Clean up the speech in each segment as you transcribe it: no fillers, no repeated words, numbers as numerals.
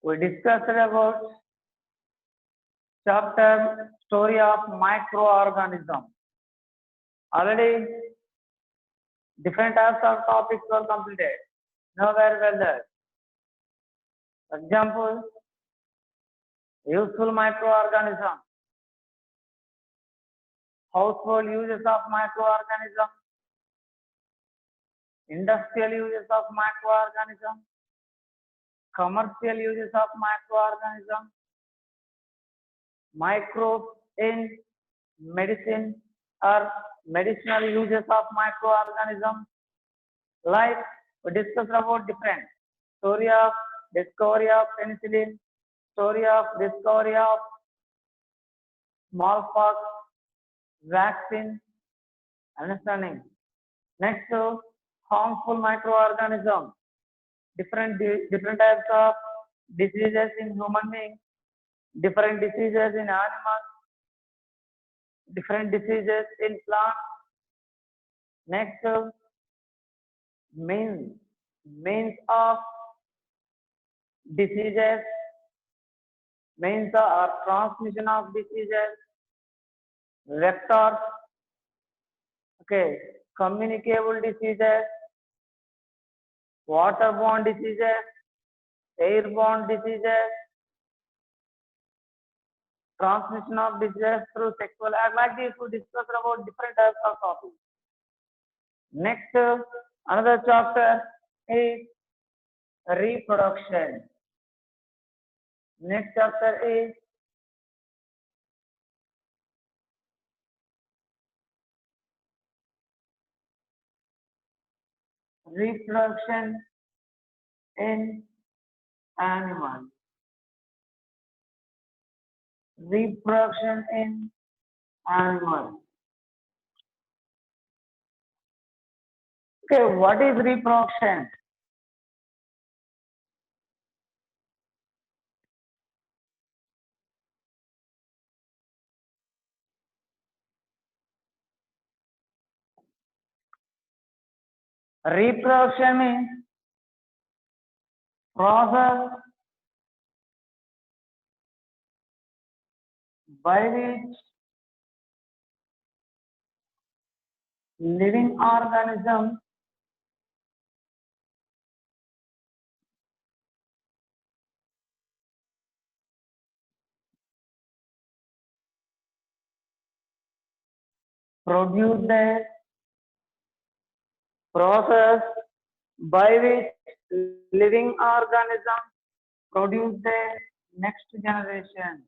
We discussed about chapter story of microorganism. Already different types of topics were completed. Know very well that. For example, useful microorganism, household uses of microorganism, industrial uses of microorganism, commercial uses of microorganism, microbes in medicine or medicinal uses of microorganism. Like we discussed about different story of discovery of penicillin, story of discovery of smallpox, vaccine, understanding. Next, harmful microorganism, different types of diseases in human beings, different diseases in animals, different diseases in plants. Next, means of diseases, means or transmission of diseases, vectors, okay, communicable diseases, waterborne diseases, airborne diseases, transmission of diseases through sexual act. Like this, we discuss about different types of topics. Next, another chapter is reproduction. Next chapter is reproduction in animals. Reproduction in animals. Okay, what is reproduction? Reproduction means process by which living organism produce the process by which living organism produce the next generation.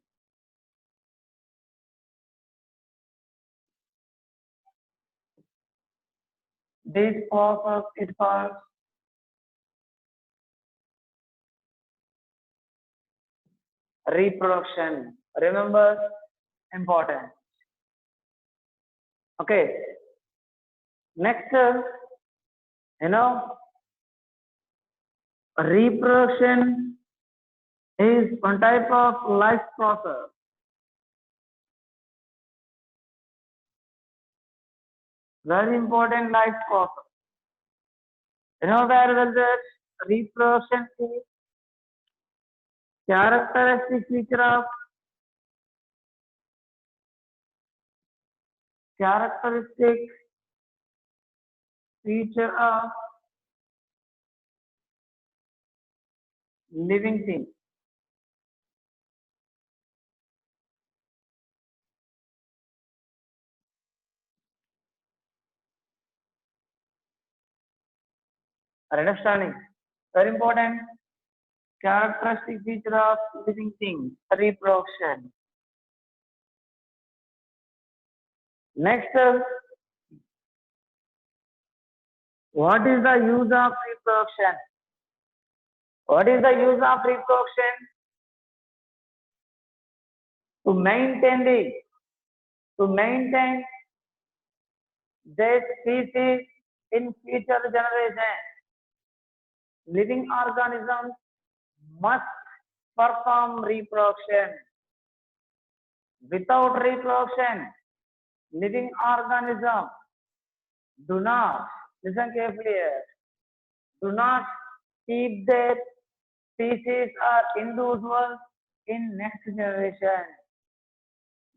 This process is called reproduction. Remember, important. Okay. Next, reproduction is one type of life process. Very important life process. You know very well that reproduction is characteristic feature of living thing. Understanding? Very important characteristic feature of living things, reproduction. Next, what is the use of reproduction? What is the use of reproduction? To maintain the species in future generation. Living organisms must perform reproduction. Without reproduction, living organisms do not, listen carefully here, do not keep their species or individuals in next generation.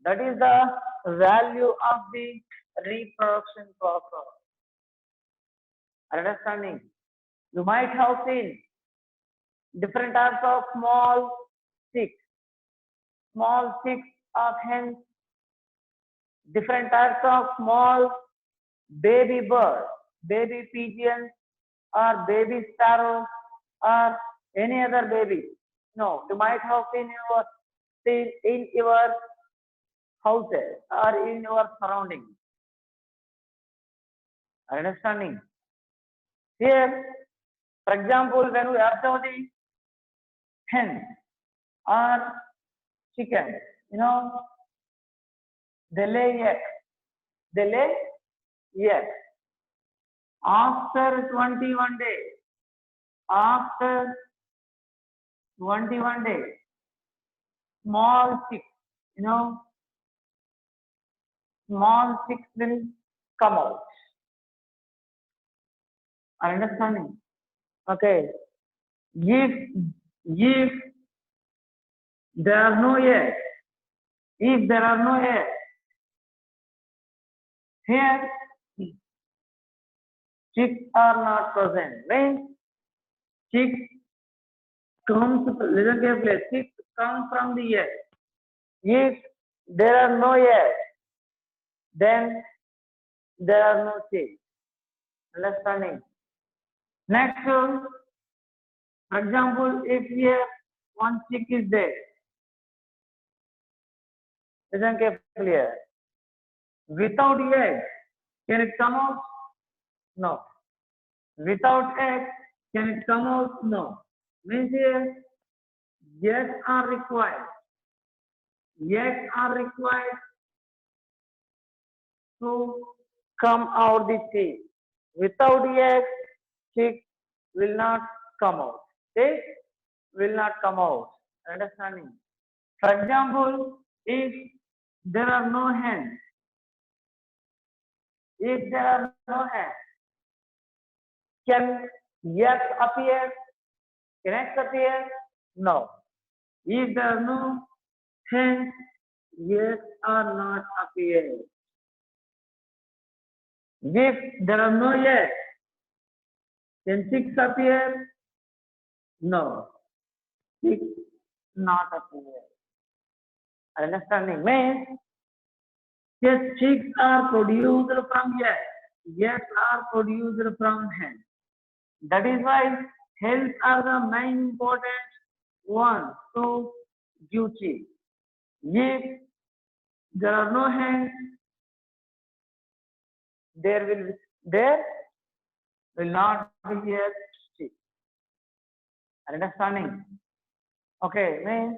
That is the value of the reproduction process. Understanding? You might have seen different types of small chicks of hens, different types of small baby birds, baby pigeons, or baby sparrows, or any other baby. No, you might have seen in your houses or in your surroundings. Understanding? Here, for example, when we observe the hen or chicken, they lay eggs. They lay eggs. After 21 days, after 21 days, small chicks, small chicks will come out. Are you understanding? Okay. If there are no eggs, if there are no eggs, here chicks are not present. Means chicks listen carefully. Chicks come from the egg. If there are no eggs, then there are no chicks. Understanding? Next, for example, if here one chick is there, listen carefully here. Without egg, can it come out? No. Without egg, can it come out? No. Means here, eggs are required. Eggs are required to come out the chick. Without eggs, chick will not come out. Chick will not come out. Understanding? For example, if there are no hens, can eggs appear? Can eggs appear? No. If there are no hens, eggs are not appearing. If there are no eggs, can chicks appear? No. Chicks not appear. Understanding? Means, yes, chicks are produced from eggs. Eggs are produced from hens. That is why hens are the main important one to give chicks. If there are no hens, there will not be a chick. Understanding? Okay, means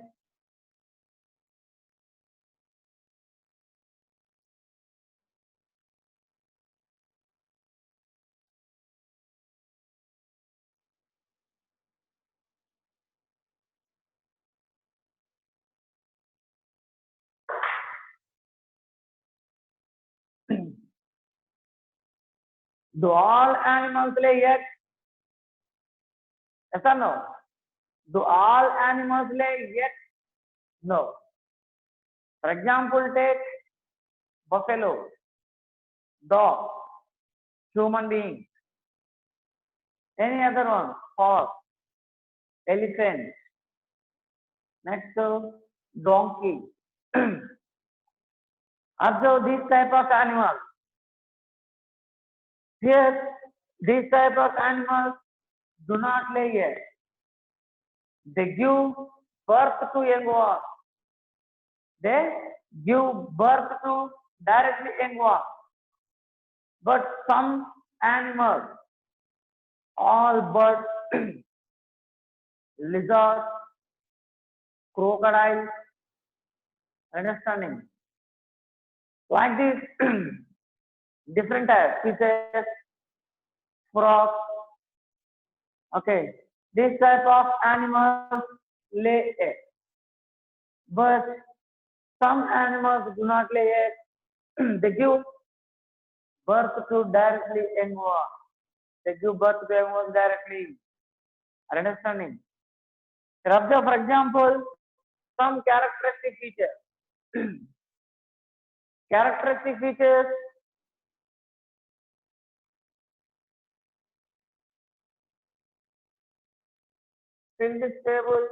do all animals lay eggs? Yes or no? Do all animals lay eggs? No. For example, take buffalo, dog, human being, any other one, horse, elephant, next donkey. Observe this type of animals. Here, these type of animals do not lay eggs. They give birth to young ones. They give birth to directly young ones. But some animals, all birds, lizards, crocodiles, understanding? Like this, different types, fishes, frogs. Okay, this type of animals lay eggs. But some animals do not lay eggs. They give birth to directly young ones. They give birth to young ones directly. Are you understanding? Observe, for example, some characteristic features. Characteristic features in this table.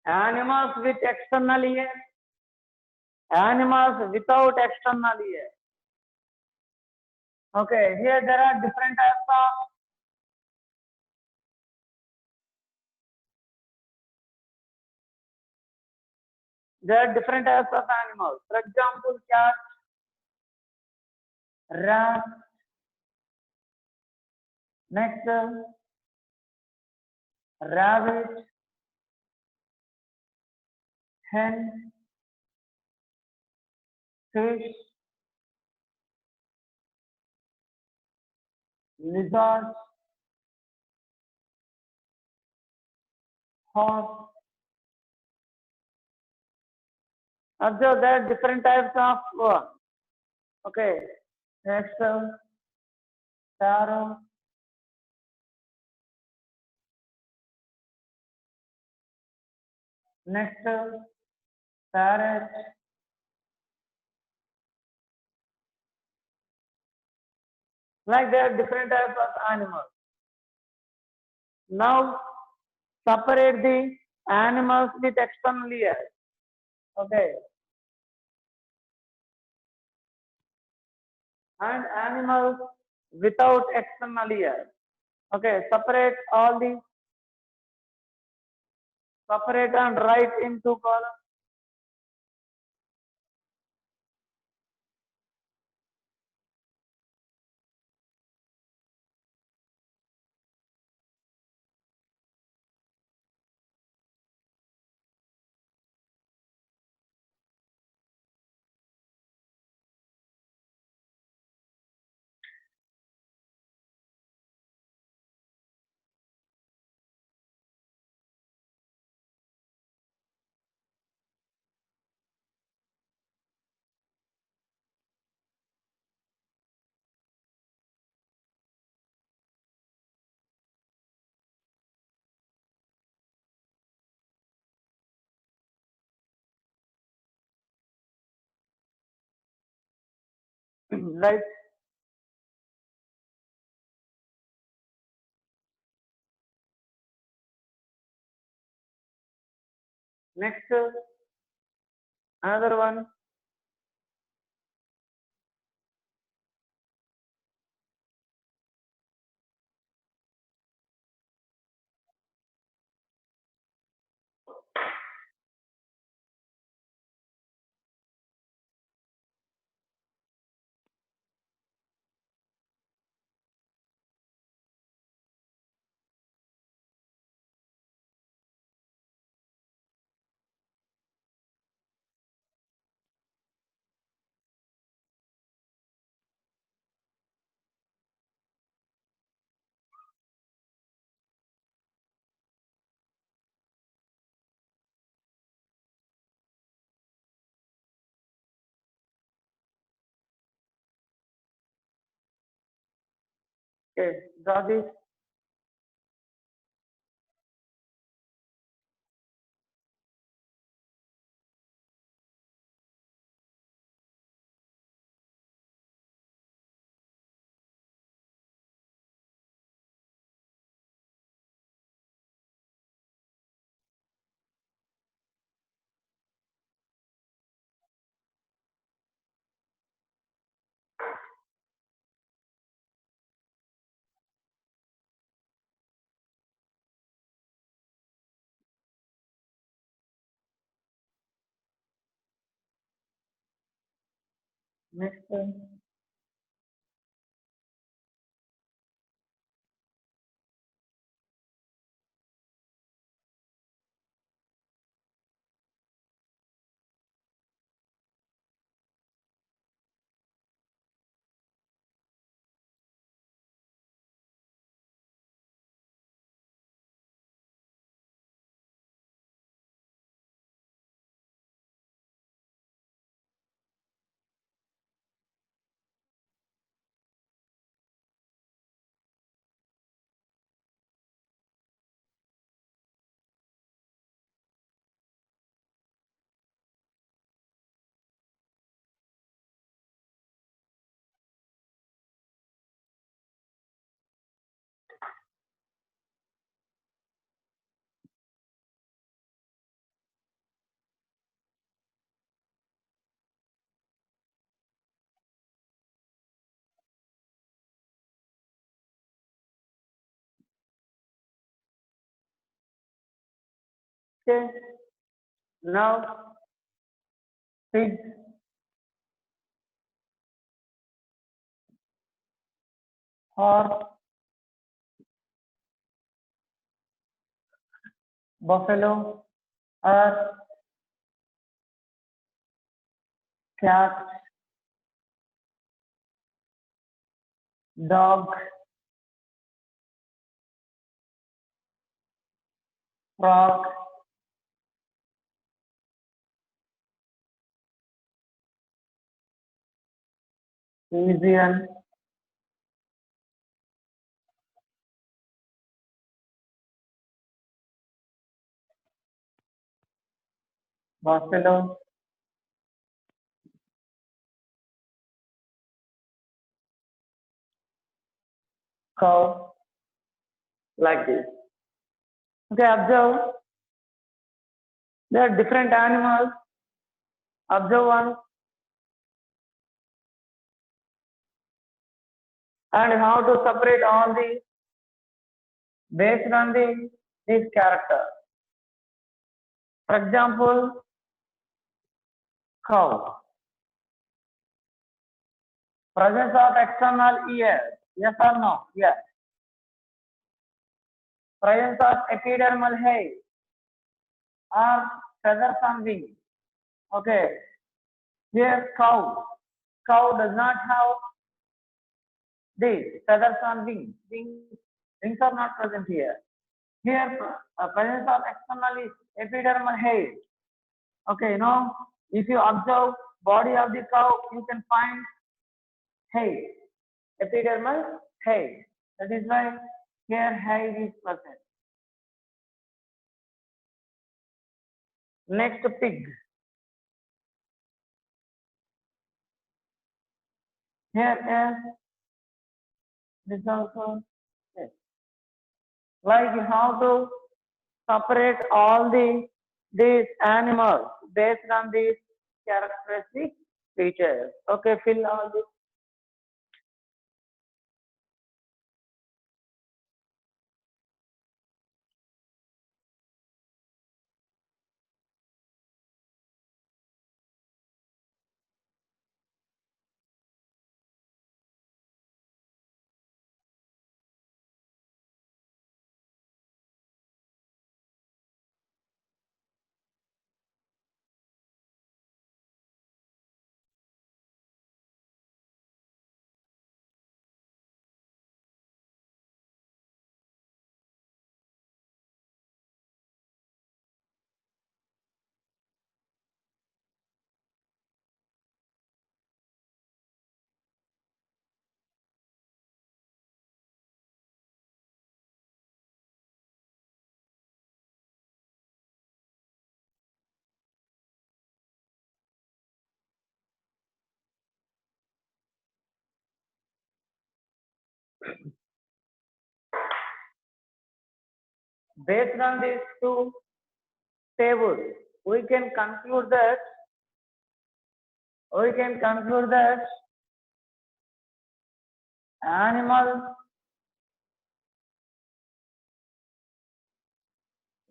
Animals with external ear, animals without external ear. Okay, here there are different types of animals. For example, cat, rat, next rabbit, hen, fish, lizard, horse. Observe there are different types of okay. Next sparrow, next parrot, like there are different types of animals. Now separate the animals with external ears. Okay, and animals without external ears. Okay, separate and write in two columns. Right. Next, another one. Okay, draw this. Next, okay. Now, pig or buffalo or cat, dog, frog, pigeon, buffalo, cow, like this. Okay, observe. There are different animals. Observe one and how to separate all these based on these characters. For example, cow. Presence of external ear. Yes or no? Yes. Presence of epidermal hair or feathers on wing. Okay. Here cow. Cow does not have these feathers on wing. Wings are not present here. Here presence of external is epidermal hair. Okay, if you observe body of the cow, you can find hair, epidermal hair. That is why here hair is present. Next, pig. Here is this also yes. Like how to separate all these animals based on these characteristic features. Okay, fill all this. Based on these two tables, we can conclude that animal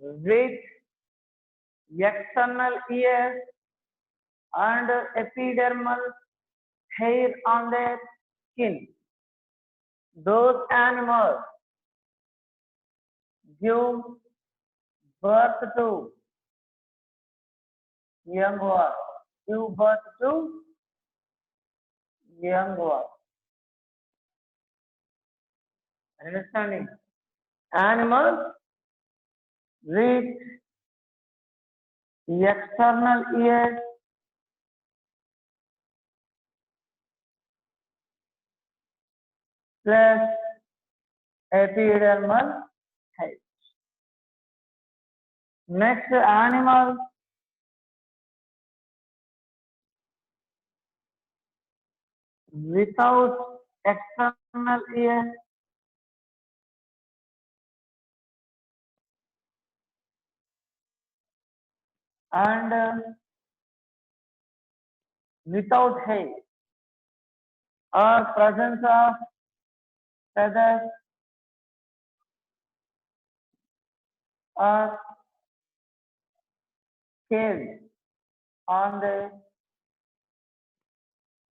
with external ears and epidermal hair on their skin. Those animals give birth to young ones. Give birth to young ones. Understanding? Animals with external ears plus epidermal hair. Next, animals without external ears and without hair or presence of feathers or scales on the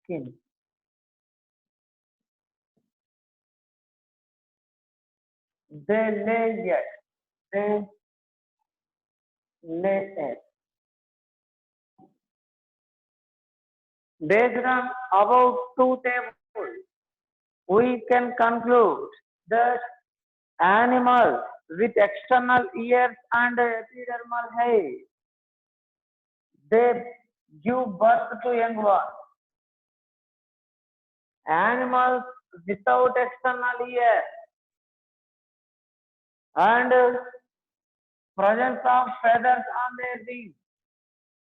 skin. They lay eggs. They lay eggs. Based on about two tables, we can conclude that animals with external ears and epidermal hair, they give birth to young ones. Animals without external ears and presence of feathers on their wings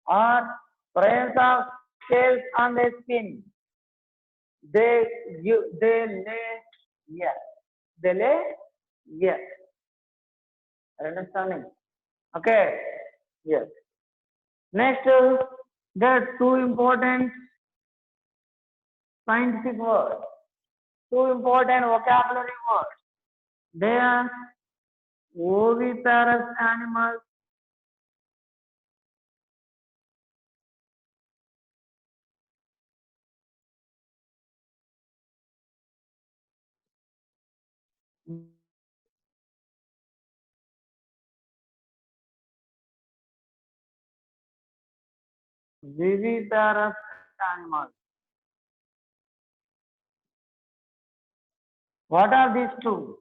or presence of scales on their skin, they lay yes. They lay yes. Understanding? Okay. Yes. Next, there are two important scientific words, two important vocabulary words. They are oviparous animals viviparous animals. What are these two?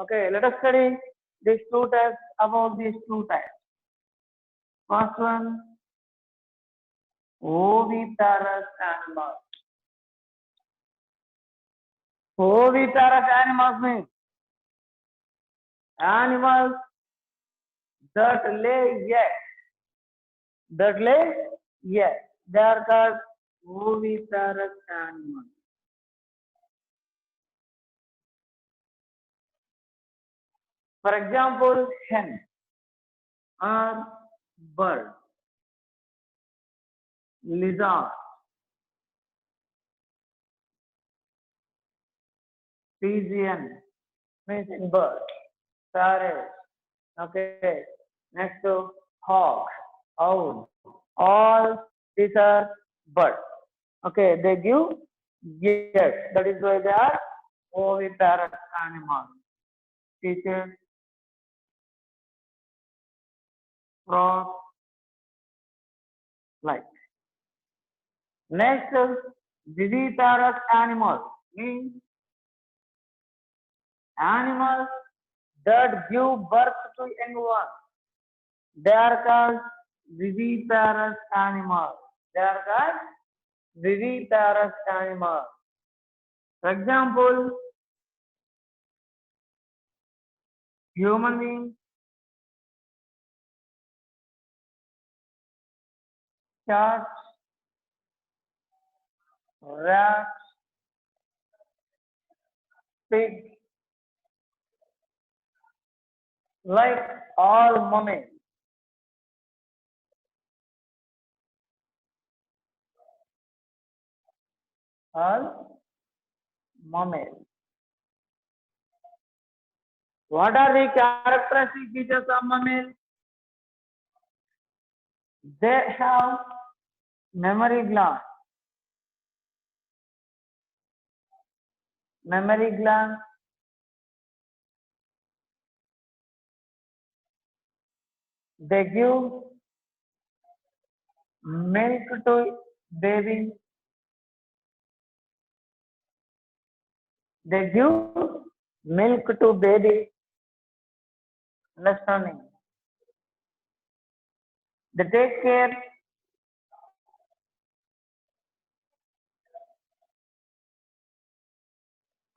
Okay, let us study these two types about these two types. First one, oviparous animals. Oviparous animals means animals that lay eggs. That lay eggs. They are called oviparous animals. For example, hen or bird, lizard, pigeon means bird, parrot. Okay, next to hawk, owl. All these are birds. Okay, they give yes. That is why they are oviparous animals. Fishes, frogs, like. Next, viviparous animals means animals that give birth to young ones. They are called viviparous animals. They are called viviparous animals. For example, human beings, cats, rats, pigs, like all mammals. All mammals. What are the characteristic features of mammals? They have memory gland. mammary gland, they give milk to baby, they give milk to baby, understanding. They take care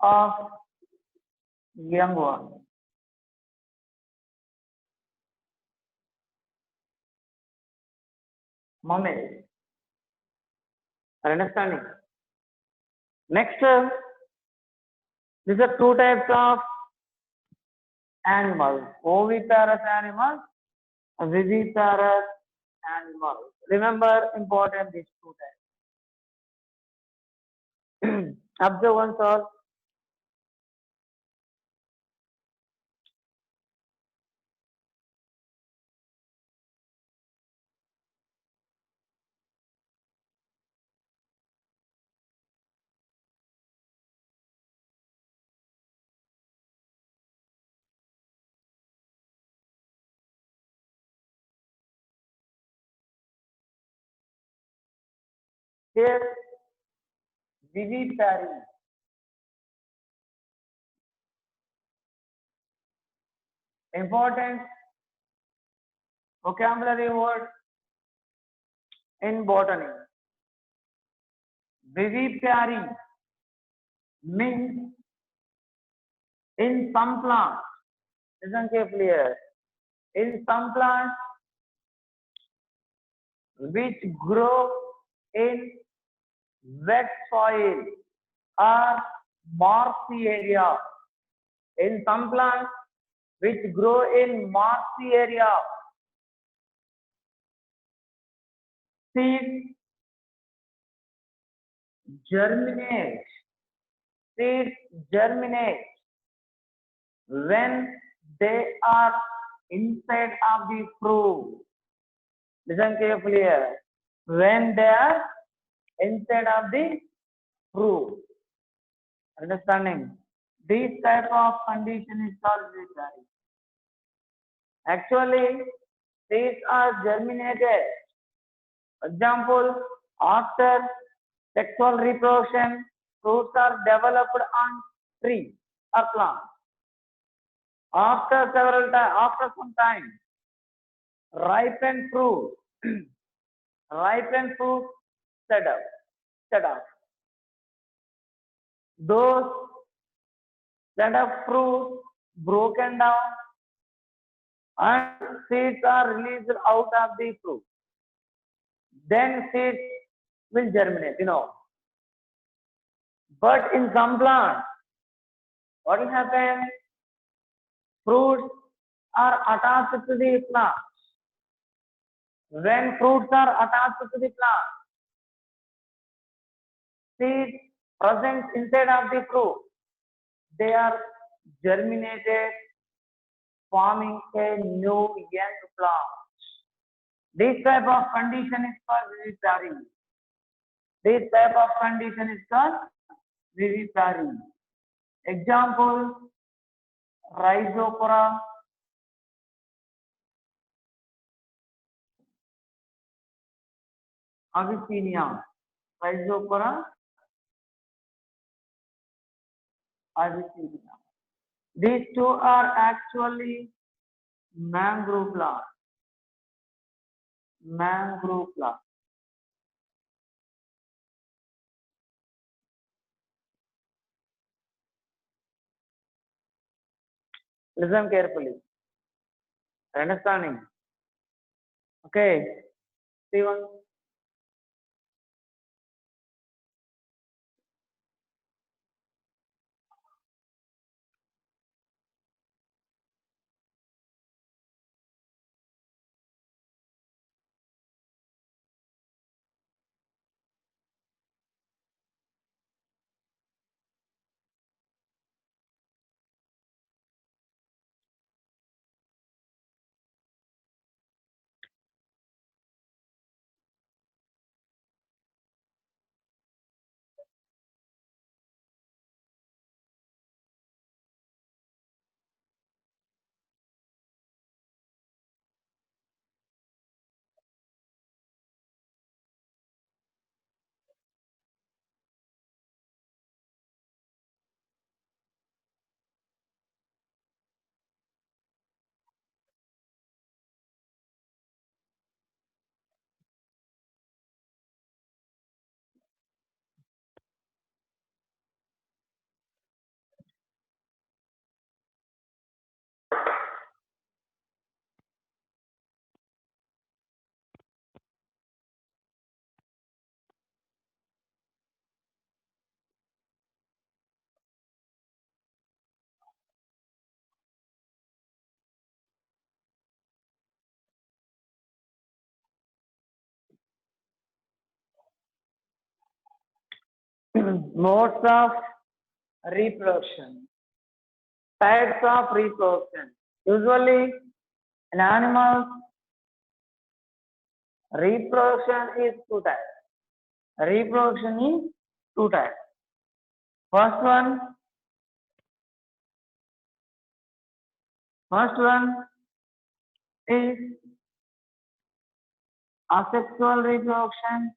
of young one. Mummies, understanding. Next, these are two types of animals, oviparous animals, viviparous animals. Remember important these two types. Observe one all. Here, vivipary. Important vocabulary word in botany. Vivipary means in some plants, listen carefully here, in some plants which grow in wet soil or marshy area, in some plants which grow in marshy area, seeds germinate, seeds germinate when they are inside of the fruit. Listen carefully here. When they are inside of the fruit. Understanding? This type of condition is called vivipary. Actually, seeds are germinated. Example, after sexual reproduction, fruits are developed on tree or plant. After some time, ripened fruit, ripened fruit set up, set up. Those set up fruit broken down and seeds are released out of the fruit. Then seeds will germinate, But in some plants, what will happen? Fruits are attached to the plant. When fruits are attached to the plant, seeds present inside of the fruit, they are germinated, forming a new young plant. This type of condition is called vivipary. This type of condition is called vivipary. Example, Rhizopora, Avicennia. Rhizopora, Avicennia. These two are actually mangrove plants. Mangrove plants. Listen carefully. Understanding? Okay. See one. Modes of reproduction, types of reproduction. Usually, in animals, reproduction is two types. Reproduction is two types. First one is asexual reproduction.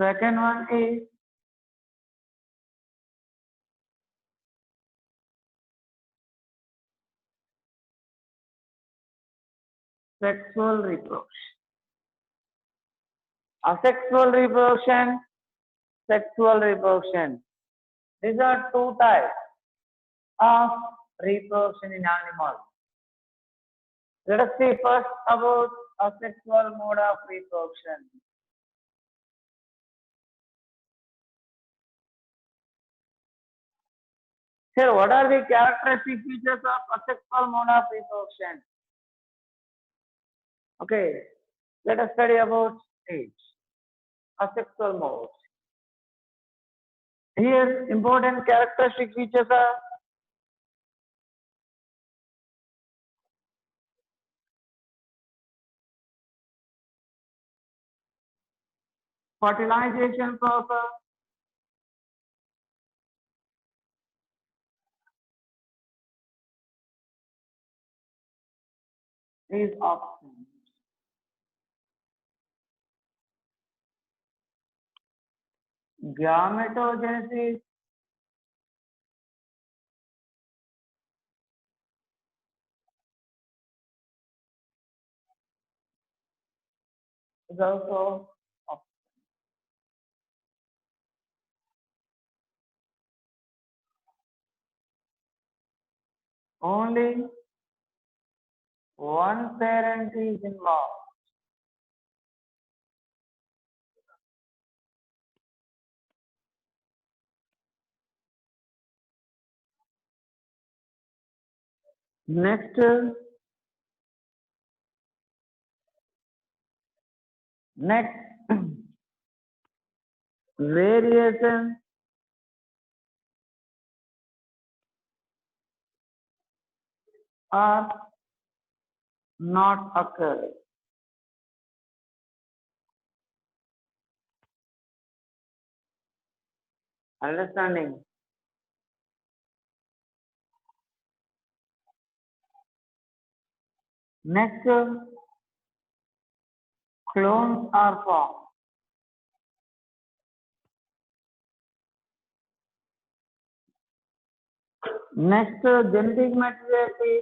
Second one is sexual reproduction. Asexual reproduction, sexual reproduction. These are two types of reproduction in animals. Let us see first about asexual mode of reproduction. Here, what are the characteristic features of asexual mode of reproduction? Okay, let us study about stage. Asexual mode. Here, important characteristic features are fertilization process, is absent. Gametogenesis is also absent. Only one parent is involved. Next, next variation are not occurring. Understanding? Next, clones are formed. Next, genetic maturity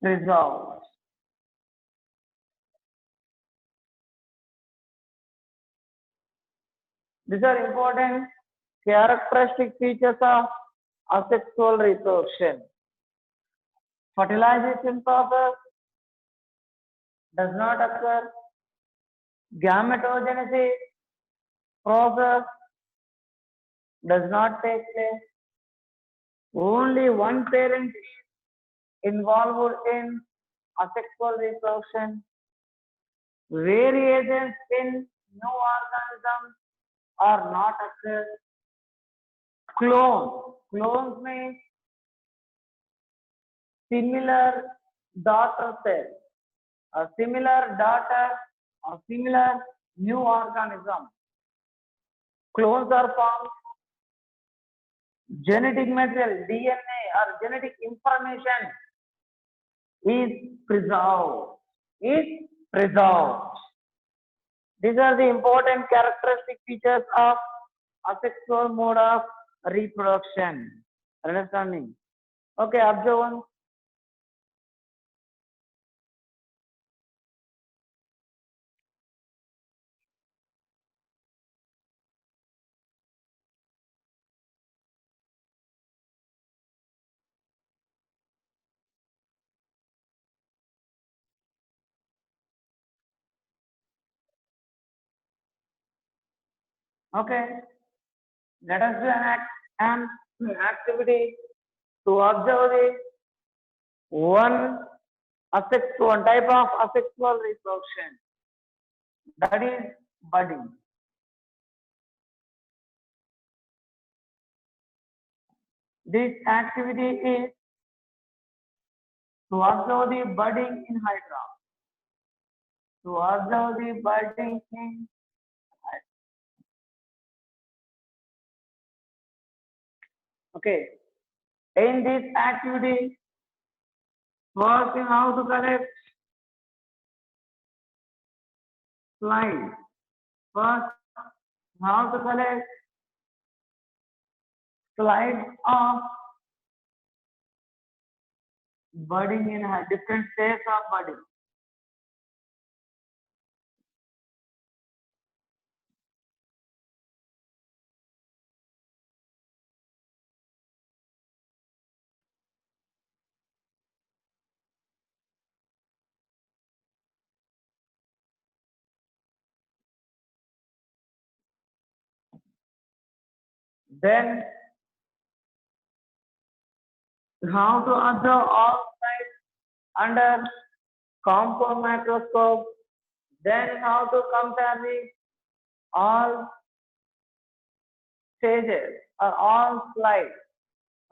resolved. These are important characteristic features of asexual reproduction. Fertilization process does not occur. Gametogenesis process does not take place. Only one parent is involved in asexual reproduction. Variations in new organisms are not occurred. Clones means similar daughter cell, a similar daughter or similar new organism. Clones are formed. Genetic material, DNA or genetic information is preserved. Is preserved. These are the important characteristic features of asexual mode of reproduction. Understanding? Okay, observe one. Okay, let us do an activity to observe the one type of asexual reproduction, that is budding. This activity is to observe the budding in hydra. To observe the budding in hydra. Okay. In this activity, first you have to collect slides. First, you have to collect slides of budding in different stages of budding. Then you have to observe all sides under compound microscope. Then you have to compare the all stages or all slides.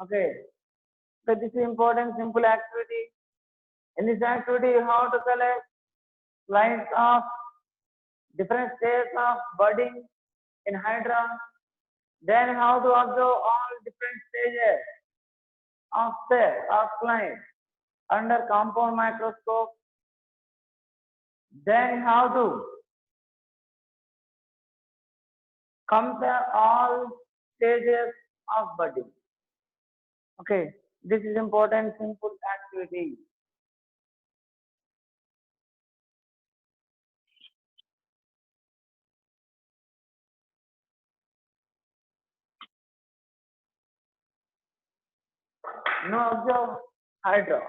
Okay. So this is important simple activity. In this activity, you have to collect slides of different stages of budding in hydra. Then you have to observe all different stages of cell of slides under compound microscope. Then you have to compare all stages of budding. Okay, this is important simple activity. Now observe hydra.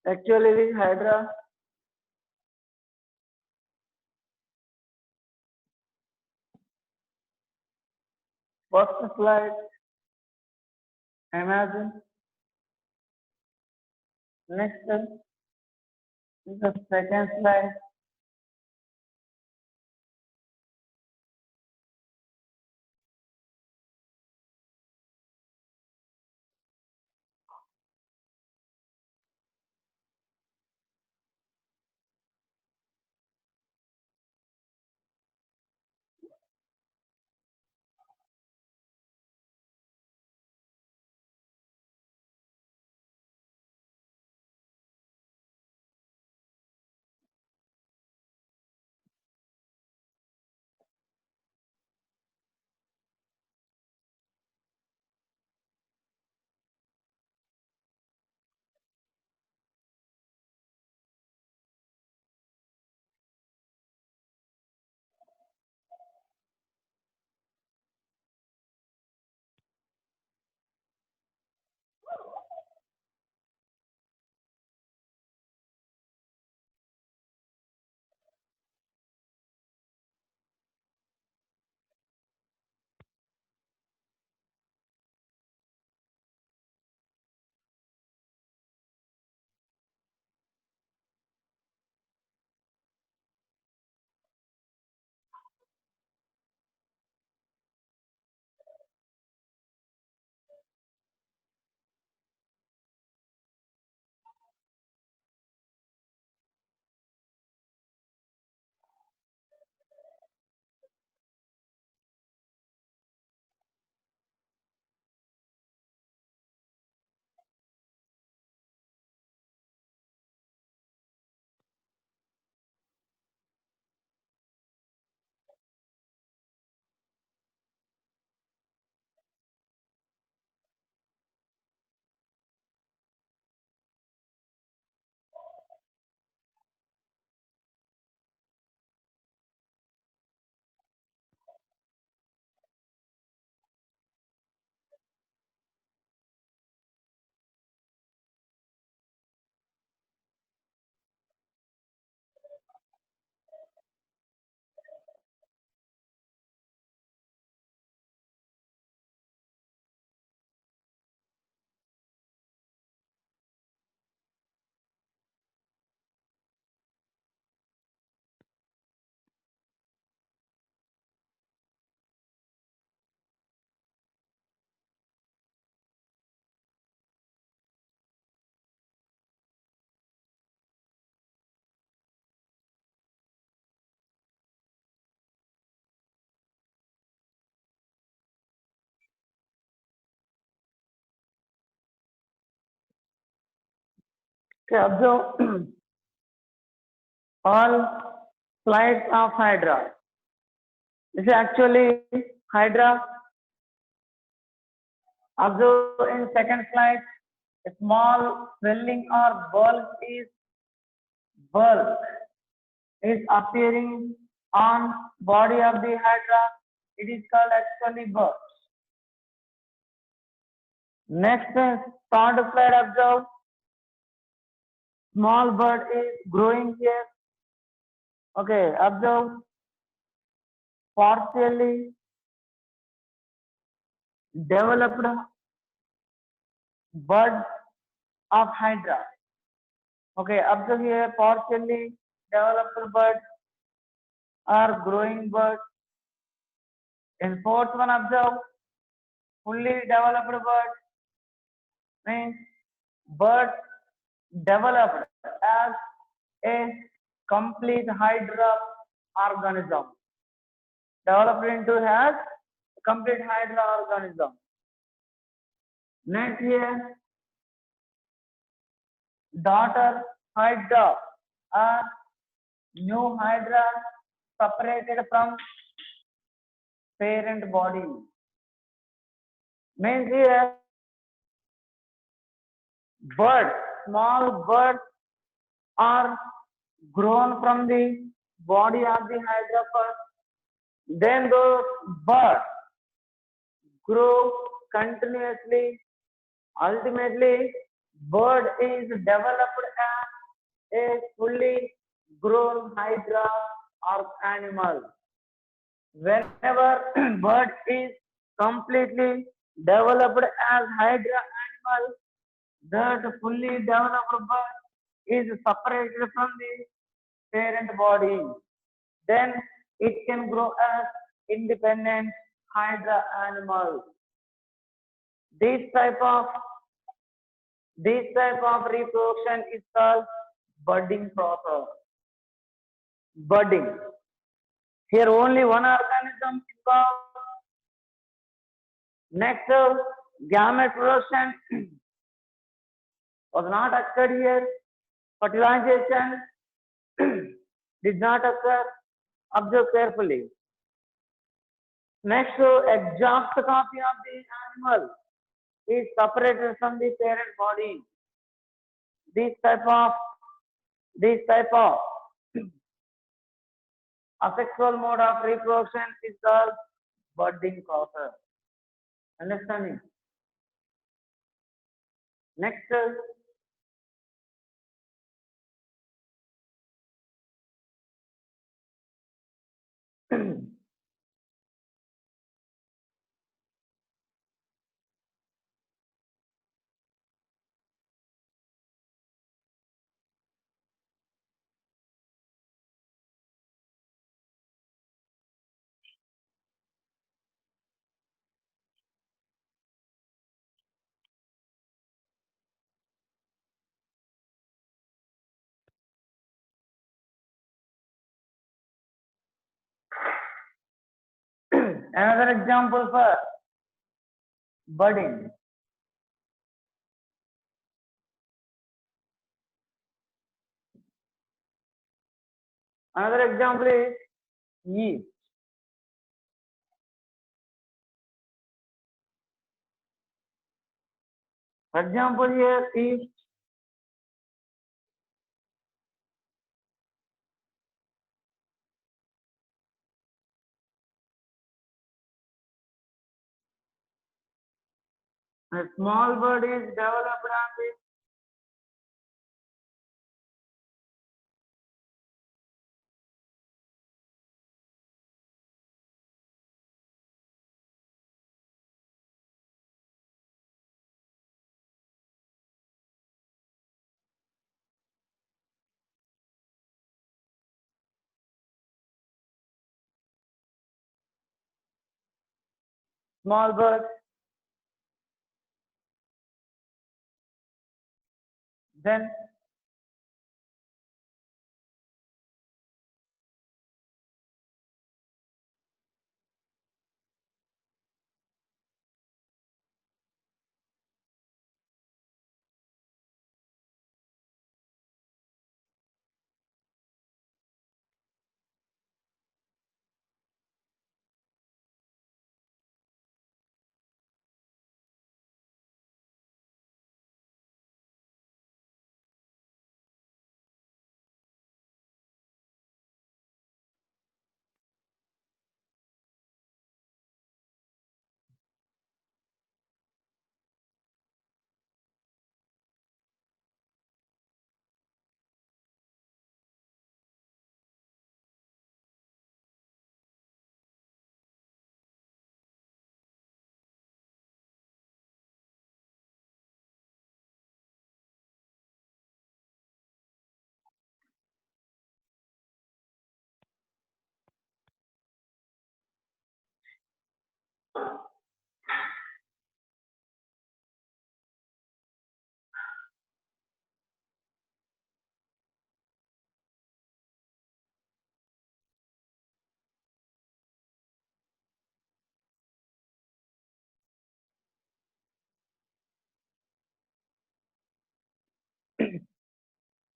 Actually, this hydra first slide. Imagine next is the second slide. Okay, observe all flights of Hydra. This is actually Hydra. Observe in second flight, a small swelling or bulk is appearing on body of the Hydra. It is called actually bulk. Next is third flight. Observe small bird is growing here. Okay, observe partially developed bud of Hydra. Okay, observe here partially developed bud or growing bud. In fourth one, observe fully developed bud means bud developed as a complete Hydra organism. Developed into as complete Hydra organism. Next here, daughter Hydra or new Hydra separated from parent body. Means here, birds, small birds are grown from the body of the Hydra first. Then those birds grow continuously. Ultimately, bird is developed as a fully grown Hydra or animal. Whenever bird is completely developed as Hydra animal, that fully developed bird is separated from the parent body. Then it can grow as independent Hydra animal. This type of this type of reproduction is called budding process. Budding. Here only one organism involved. Next, gamete production was not occurred here. Fertilization did not occur. Observe carefully. Next, exact copy of the animal is separated from the parent body. This type of this type of asexual mode of reproduction is called budding process. Understanding? Next, another example for budding. Another example is yeast. For example, here is a small bird is developed on this. Small bird. Then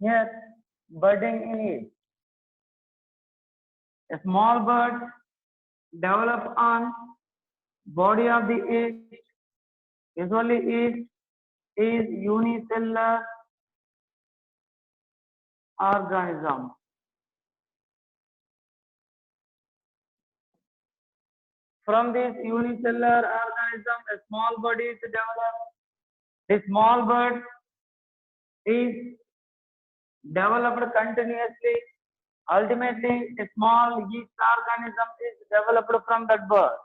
Here, budding in yeast. A small bird develop on body of the yeast. Usually, yeast is unicellular organism. From this unicellular organism, a small body is developed. The small bird is developed continuously. Ultimately, a small yeast organism is developed from that bird.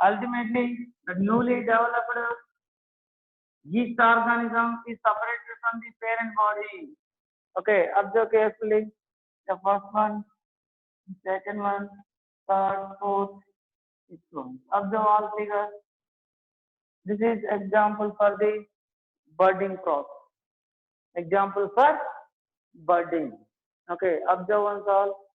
Ultimately, the newly developed yeast organism is separated from the parent body. Okay, observe carefully. The first one, second one, third, fourth, fifth one. Observe all figures. This is example for the budding process. Example for budding. Okay, observe once all.